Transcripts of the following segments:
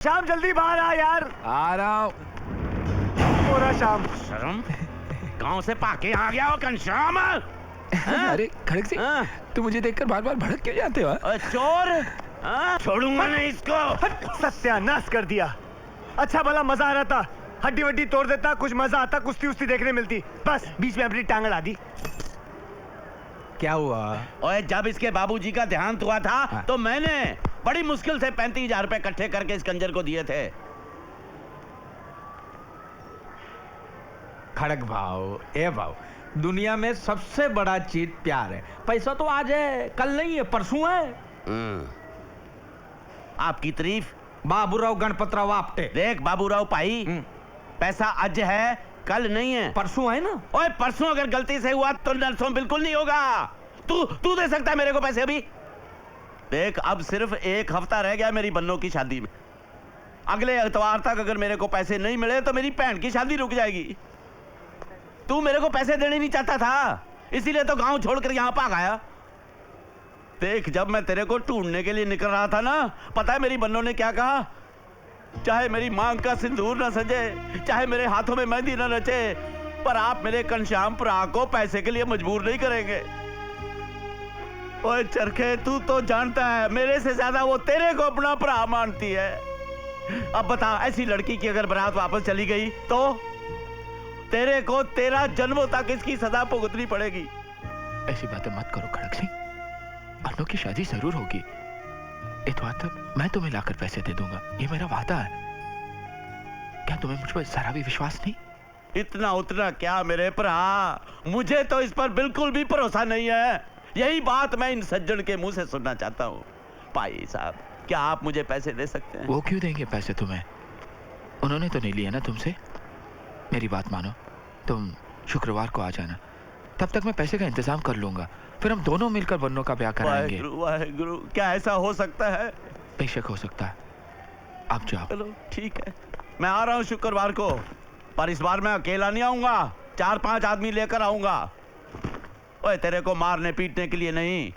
शाम जल्दी बाहर आ यार। आ रहा हूँ। पूरा शाम। शर्म गांव से पाके आ गया हो घनश्याम। अरे खड़क सिंह, तू मुझे देखकर बार बार भड़क क्यों जाते हो? चोर छोड़ूंगा नहीं इसको। सत्यानाश कर दिया। अच्छा भला मजा आ रहा था, हड्डी वड्डी तोड़ देता, कुछ मजा आता, कुश्ती उस्ती देखने मिलती, बस बीच में अपनी टांग अड़ा दी। क्या हुआ? ओए जब इसके बाबूजी का देहांत हुआ था तो मैंने बड़ी मुश्किल से 35,000 रुपए इकट्ठे करके इस कंजर को दिए थे। खड़क भाव, ए भाव, दुनिया में सबसे बड़ा चीज प्यार है। पैसा तो आज है, कल नहीं है, परसों है। आपकी तारीफ बाबूराव गणपतराव आपटे। देख बाबूराव भाई, पैसा आज है कल नहीं है, परसों है ना। ओए परसों अगर गलती से हुआ तो नरसों बिल्कुल नहीं होगा। तू दे सकता है मेरे को पैसे अभी? देख अब सिर्फ 1 हफ्ता रह गया मेरी बन्नों की शादी में। अगले इतवार तक अगर मेरे को पैसे नहीं मिले तो मेरी बहन की शादी रुक जाएगी। तू मेरे को पैसे देने नहीं चाहता था, इसीलिए तो गांव छोड़कर यहां भाग आया। देख जब मैं तेरे को ढूंढने के लिए निकल रहा था ना, पता है मेरी बन्नों ने क्या कहा? चाहे मेरी मांग का सिंदूर न सजे, चाहे मेरे हाथों में मेहंदी न नचे, पर आप मेरे घनश्याम भरा को पैसे के लिए मजबूर नहीं करेंगे। ओए चरखे, तू तो जानता है मेरे से ज्यादा वो तेरे को अपना भरा मानती है। अब बता, ऐसी लड़की की अगर बारात वापस चली गई तो तेरे को 13 जन्मों तक इसकी सजा भुगतनी पड़ेगी। ऐसी बातें मत करो खड़क सिंह, अन्नों की शादी जरूर होगी। इतवार तक मैं तुम्हें लाकर पैसे दे दूंगा, ये मेरा वादा है। क्या तुम्हें मुझ पर जरा भी विश्वास नहीं? इतना उतना क्या मेरे भरा, मुझे तो इस पर बिल्कुल भी भरोसा नहीं है। यही बात मैं इन सज्जन के मुंह से सुनना चाहता हूँ। भाई साहब, क्या आप मुझे पैसे दे सकते हैं? वो क्यों देंगे पैसे तुम्हें? उन्होंने तो नहीं लिया ना तुमसे। मेरी बात मानो, तुम शुक्रवार को आ जाना, तब तक मैं पैसे का इंतजाम कर लूंगा। फिर हम दोनों मिलकर बन्नों का ब्याह कराएंगे। वाहेगुरु, क्या ऐसा हो सकता है? बेशक हो सकता है। आप जाओ। चलो ठीक है, मैं आ रहा हूँ शुक्रवार को, पर इस बार मैं अकेला नहीं आऊंगा, 4-5 आदमी लेकर आऊंगा। ओए तेरे को मारने पीटने के लिए नहीं।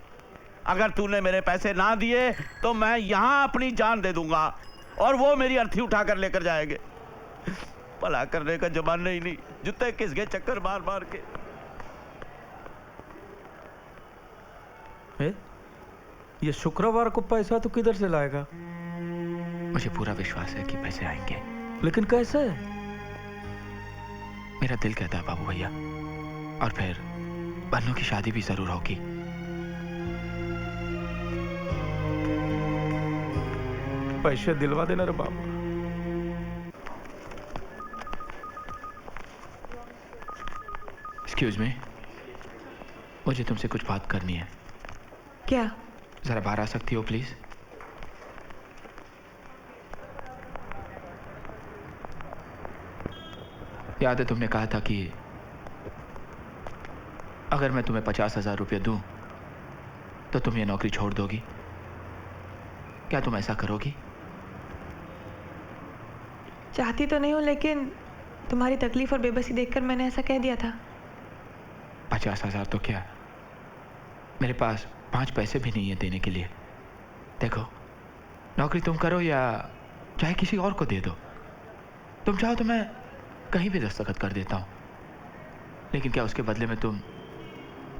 अगर तूने मेरे पैसे ना दिए तो मैं यहां अपनी जान दे दूंगा और वो मेरी अर्थी उठाकर लेकर जाएंगे। भला करने का जमाना ही नहीं, जूते किसके चक्कर मार मार के। ये शुक्रवार को पैसा तो किधर से लाएगा? मुझे पूरा विश्वास है कि पैसे आएंगे। लेकिन कैसे? मेरा दिल कहता है बाबू भैया, और फिर बन्नों की शादी भी जरूर होगी। पैसे दिलवा देना रे बाबू। एक्सक्यूज मी, मुझे तुमसे कुछ बात करनी है। क्या? जरा बाहर आ सकती हो प्लीज? याद है तुमने कहा था कि अगर मैं तुम्हें 50,000 रुपये दूं तो तुम ये नौकरी छोड़ दोगी। क्या तुम ऐसा करोगी? चाहती तो नहीं हूँ, लेकिन तुम्हारी तकलीफ और बेबसी देखकर मैंने ऐसा कह दिया था। 50,000 तो क्या, मेरे पास 5 पैसे भी नहीं है देने के लिए। देखो, नौकरी तुम करो या चाहे किसी और को दे दो, तुम चाहो तो मैं कहीं भी दस्तखत कर देता हूँ, लेकिन क्या उसके बदले में तुम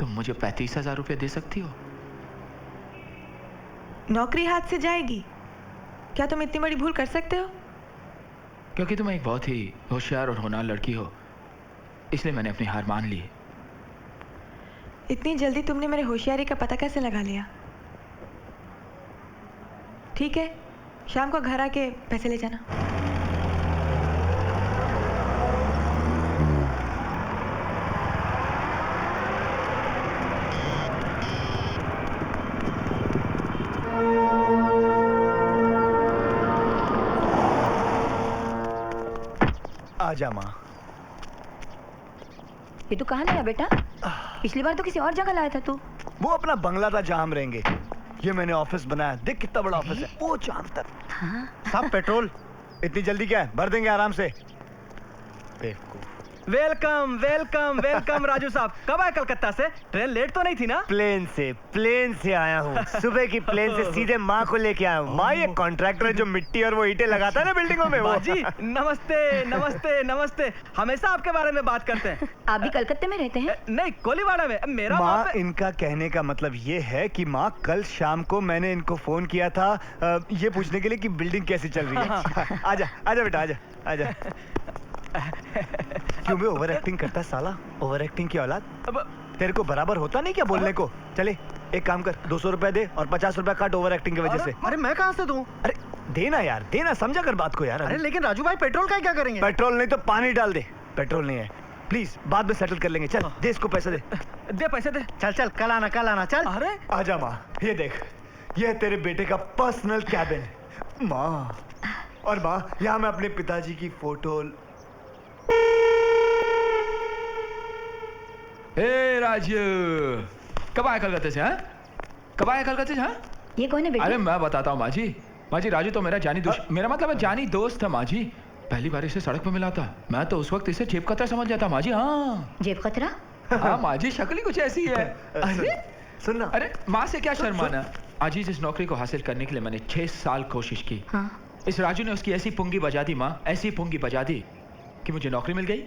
मुझे 35,000 रुपये दे सकती हो? नौकरी हाथ से जाएगी? क्या तुम इतनी बड़ी भूल कर सकते हो? क्योंकि तुम एक बहुत ही होशियार और होनहार लड़की हो, इसलिए मैंने अपनी हार मान ली। इतनी जल्दी तुमने मेरे होशियारी का पता कैसे लगा लिया? ठीक है, शाम को घर आके पैसे ले जाना। आजा माँ। ये तू कहाँ लाया बेटा? पिछली बार तो किसी और जगह लाया था तू। वो अपना बंगला था जहाँ हम रहेंगे। ये मैंने ऑफिस बनाया, देख कितना बड़ा ऑफिस है, वो चांद तक। हाँ? सब पेट्रोल। इतनी जल्दी क्या है, भर देंगे आराम से। बेवकूफ। वेलकम वेलकम वेलकम राजू साहब। कब आए कलकत्ता से? ट्रेन लेट तो नहीं थी ना? प्लेन से आया हूँ। सुबह की प्लेन से सीधे माँ को लेके आया हूँ। माँ ये कॉन्ट्रैक्टर है जो मिट्टी और वो ईंटें लगाता है ना बिल्डिंगों में, वो। बाजी नमस्ते नमस्ते नमस्ते। हमेशा आपके बारे में बात करते हैं। आप भी कलकत्ते में रहते हैं? नहीं, कोलीवाड़ा में। मेरा माँ, वहाँ पे- इनका कहने का मतलब ये है कि माँ, कल शाम को मैंने इनको फोन किया था ये पूछने के लिए कि बिल्डिंग कैसी चल रही है। आजा आजा बेटा, आजा आजा। क्यों भी ओवर एक्टिंग करता है साला? ओवर एक्टिंग की औलाद। अब तेरे को बराबर होता नहीं क्या बोलने को? चले एक काम कर, 200 रुपए दे और 50 रुपए काट ओवर एक्टिंग की वजह से। अरे मैं कहाँ से दूं? अरे देना यार, देना, समझा कर बात को यार। अरे लेकिन राजू भाई पेट्रोल का क्या करेंगे? पेट्रोल नहीं तो पानी डाल दे। पेट्रोल नहीं है, प्लीज बाद में सेटल कर लेंगे। चल दे इसको पैसे दे। दे पैसे दे। चल चल, कल आना चल। अरे आजा माँ, ये देख, ये है तेरे बेटे का पर्सनल कैबिन। माँ, और माँ, यहाँ मैं अपने पिताजी की फोटो। ए राजू, कब आया कलकत्ते से? हाँ, कब आया कलकत्ते से? हाँ, ये कौन है बेटा? अरे मैं बताता हूँ माँ जी, राजू तो मेरा जानी दोस्त, मेरा मतलब है जानी दोस्त था माँ जी। पहली बार इसे सड़क पे मिला था, मैं तो उस वक्त इसे जेब कतरा समझ जाता माँ जी। हाँ जेब खतरा? हाँ माँ जी, शक्ल ही कुछ ऐसी है। अरे सुनना, अरे माँ से क्या शर्माना। आज इस नौकरी को हासिल करने के लिए मैंने 6 साल कोशिश की। हाँ। इस राजू ने उसकी ऐसी पुंगी बजा दी माँ, ऐसी पुंगी बजा दी कि मुझे नौकरी मिल गई।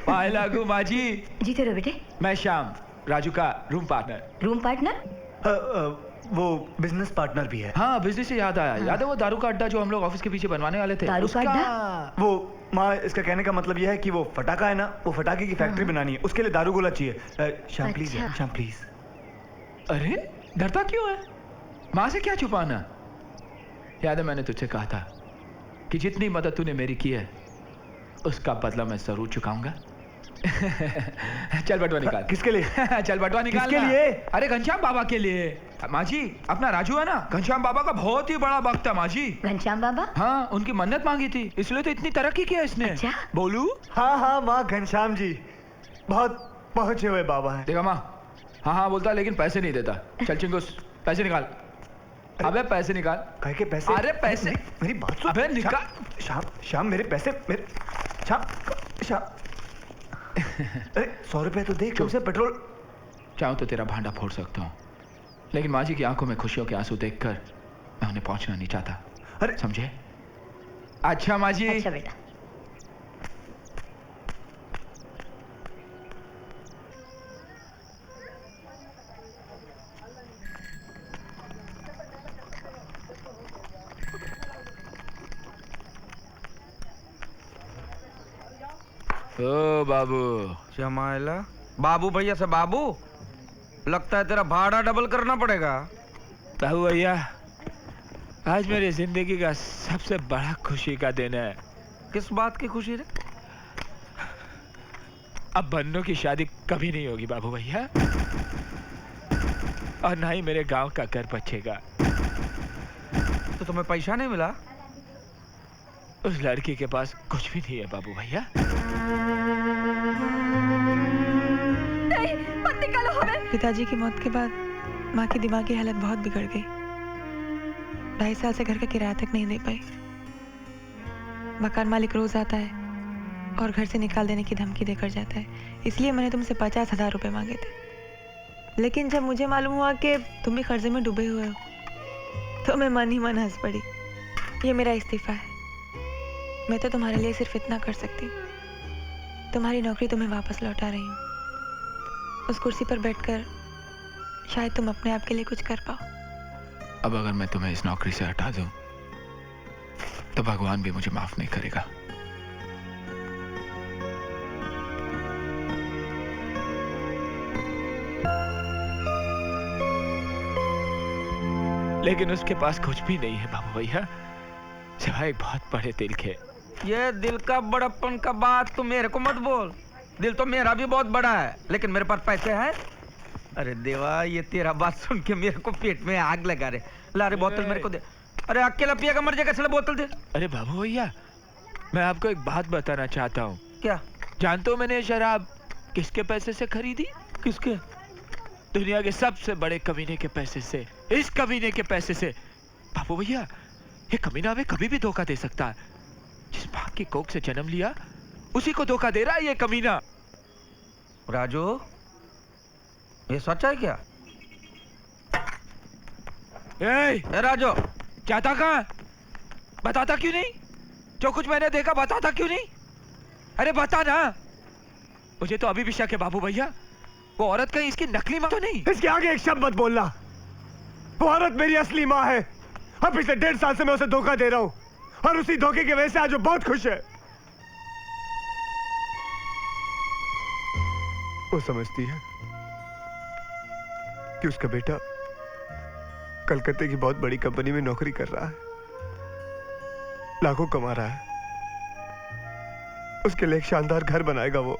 पाए लागू माँ जी। जीते रहो बेटे। मैं श्याम, राजू का रूम पार्टनर। Room partner? वो बिजनेस पार्टनर भी है। हाँ, बिजनेस से याद आया। याद है वो दारू का अड्डा जो हम लोग ऑफिस के पीछे बनवाने वाले थे? दारू का उसका- अड्डा? वो माँ, इसका कहने का मतलब यह है कि वो फटाका है ना, वो फटाके की फैक्ट्री बनानी है, उसके लिए दारू गोला चाहिए। श्याम प्लीज, अच्छा। श्याम प्लीज। अरे डरता क्यों है? माँ से क्या छुपाना? याद है मैंने तुझसे कहा था कि जितनी मदद तूने मेरी की है उसका बदला मैं जरूर चुकाऊंगा। चल बटुआ निकाल। किसके लिए? चल बटुआ निकाल। किसके लिए? अरे घनश्याम बाबा के लिए। माँ जी, अपना राजू है ना, घनश्याम बाबा का बहुत ही बड़ा भक्त है माँ जी। घनश्याम बाबा? हाँ, उनकी मन्नत मांगी थी, इसलिए तो इतनी तरक्की किया इसने। अच्छा। बोलू? हाँ हाँ माँ, घनश्याम जी बहुत पहुंचे हुए बाबा हैं। देखा माँ, हाँ बोलता लेकिन पैसे नहीं देता। चल चिंगूस, पैसे निकाल। अबे पैसे निकाल। कह के पैसे? अरे पैसे, मेरी बात सुन। अबे निकाल। श्याम, श्याम मेरे पैसे, मेरे श्याम, श्याम। अरे 100 रुपए तो दे, कम से पेट्रोल। चाहूं तो तेरा भांडा फोड़ सकता हूँ, लेकिन माँ जी की आंखों में खुशियों के आंसू देखकर मैं उन्हें पहुंचना नहीं चाहता। अरे समझे? अच्छा माँ जी। अच्छा बेटा। ओ बाबू। जमाइला बाबू भैया से बाबू, लगता है तेरा भाड़ा डबल करना पड़ेगा। बाबू भैया, आज मेरी जिंदगी का सबसे बड़ा खुशी का दिन है। किस बात की खुशी रे? अब बन्नू की शादी कभी नहीं होगी बाबू भैया, और ना ही मेरे गांव का घर बचेगा। तो तुम्हें पैसा नहीं मिला? उस लड़की के पास कुछ भी नहीं है बाबू भैया। नहीं, मत निकालो हमें। पिताजी की मौत के बाद माँ की दिमागी हालत बहुत बिगड़ गई। 2.5 साल से घर का किराया तक नहीं दे पाई। मकान मालिक रोज आता है और घर से निकाल देने की धमकी देकर जाता है। इसलिए मैंने तुमसे 50,000 रुपए मांगे थे, लेकिन जब मुझे मालूम हुआ कि तुम भी कर्जे में डूबे हुए हो तो मैं मन ही मन हंस पड़ी। ये मेरा इस्तीफा है। मैं तो तुम्हारे लिए सिर्फ इतना कर सकती हूँ, तुम्हारी नौकरी तुम्हें वापस लौटा रही हूँ। उस कुर्सी पर बैठकर शायद तुम अपने आप के लिए कुछ कर पाओ। अब अगर मैं तुम्हें इस नौकरी से हटा दूं तो भगवान भी मुझे माफ नहीं करेगा। लेकिन उसके पास कुछ भी नहीं है बाबू भैया, सिवाय एक बहुत बड़े दिल के। ये दिल का बड़प्पन का बात तो मेरे को मत बोल। दिल तो मेरा भी बहुत बड़ा है, लेकिन मेरे पास पैसे हैं। अरे देवा, ये तेरा बात सुन के मेरे को पेट में आग लगा रे। ला रे बोतल मेरे को दे। अरे अकेला पिएगा मर जाएगा, चलो बोतल दे। अरे बाबू भैया, मैं आपको एक बात बताना चाहता हूँ। क्या? जानते हो मैंने ये शराब किसके पैसे से खरीदी? किसके? दुनिया के सबसे बड़े कमीने के पैसे से, इस कमीने के पैसे से। बाबू भैया, ये कमीना हमें कभी भी धोखा दे सकता है। जिस माँ की कोख से जन्म लिया उसी को धोखा दे रहा है ये कमीना। राजू, ये सच है क्या? ए राजू, जाता कहाँ? बताता क्यों नहीं? जो कुछ मैंने देखा बताता क्यों नहीं? अरे बता ना। मुझे तो अभी भी शक है बाबू भैया, वो औरत कहीं इसकी नकली माँ तो नहीं? इसके आगे एक शब्द मत बोलना। वो औरत मेरी असली माँ है। अब पिछले 1.5 साल से मैं उसे धोखा दे रहा हूँ और उसी धोखे की वजह से आज वो बहुत खुश है। वो समझती है कि उसका बेटा कलकत्ते की बहुत बड़ी कंपनी में नौकरी कर रहा है, लाखों कमा रहा है, उसके लिए एक शानदार घर बनाएगा। वो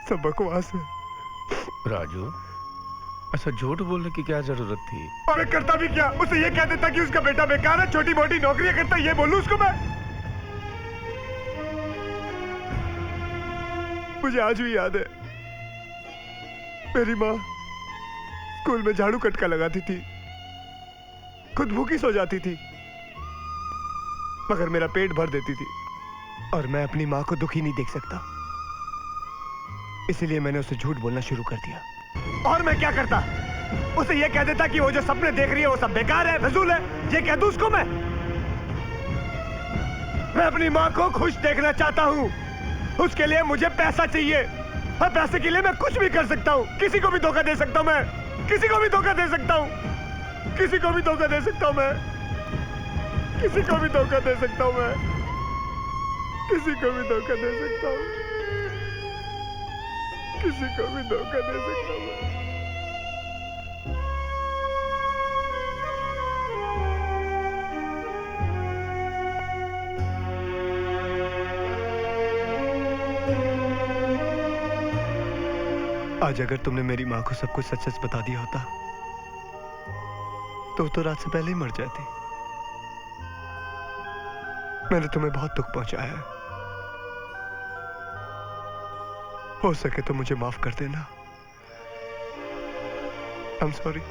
सब बकवास है। राजू, ऐसा झूठ बोलने की क्या जरूरत थी? और मैं करता भी क्या? उसे ये कह देता कि उसका बेटा बेकार है, छोटी मोटी नौकरियां करता है, ये बोलूं उसको मैं? मुझे आज भी याद है, मेरी माँ स्कूल में झाड़ू कटका लगाती थी, खुद भूखी सो जाती थी, मगर मेरा पेट भर देती थी और मैं अपनी माँ को दुखी नहीं देख सकता। इसीलिए मैंने उसे झूठ बोलना शुरू कर दिया। और मैं क्या करता? उसे यह कह देता कि वो जो सपने देख रही है वो सब बेकार है, फिजूल है। ये कह दूं उसको मैं अपनी माँ को खुश देखना चाहता हूँ। उसके लिए मुझे पैसा चाहिए और पैसे के लिए मैं कुछ भी कर सकता हूँ। किसी को भी धोखा दे सकता हूँ मैं, किसी को भी धोखा दे सकता हूँ, किसी को भी धोखा दे सकता हूँ मैं, किसी को भी धोखा दे सकता हूँ मैं, किसी को भी धोखा दे सकता हूँ, किसी को भी धोखा दे सकता हूँ मैं। आज अगर तुमने मेरी माँ को सब कुछ सच सच बता दिया होता तो वो तो रात से पहले ही मर जाती। मैंने तुम्हें बहुत दुख पहुंचाया है, हो सके तो मुझे माफ कर देना। I'm sorry।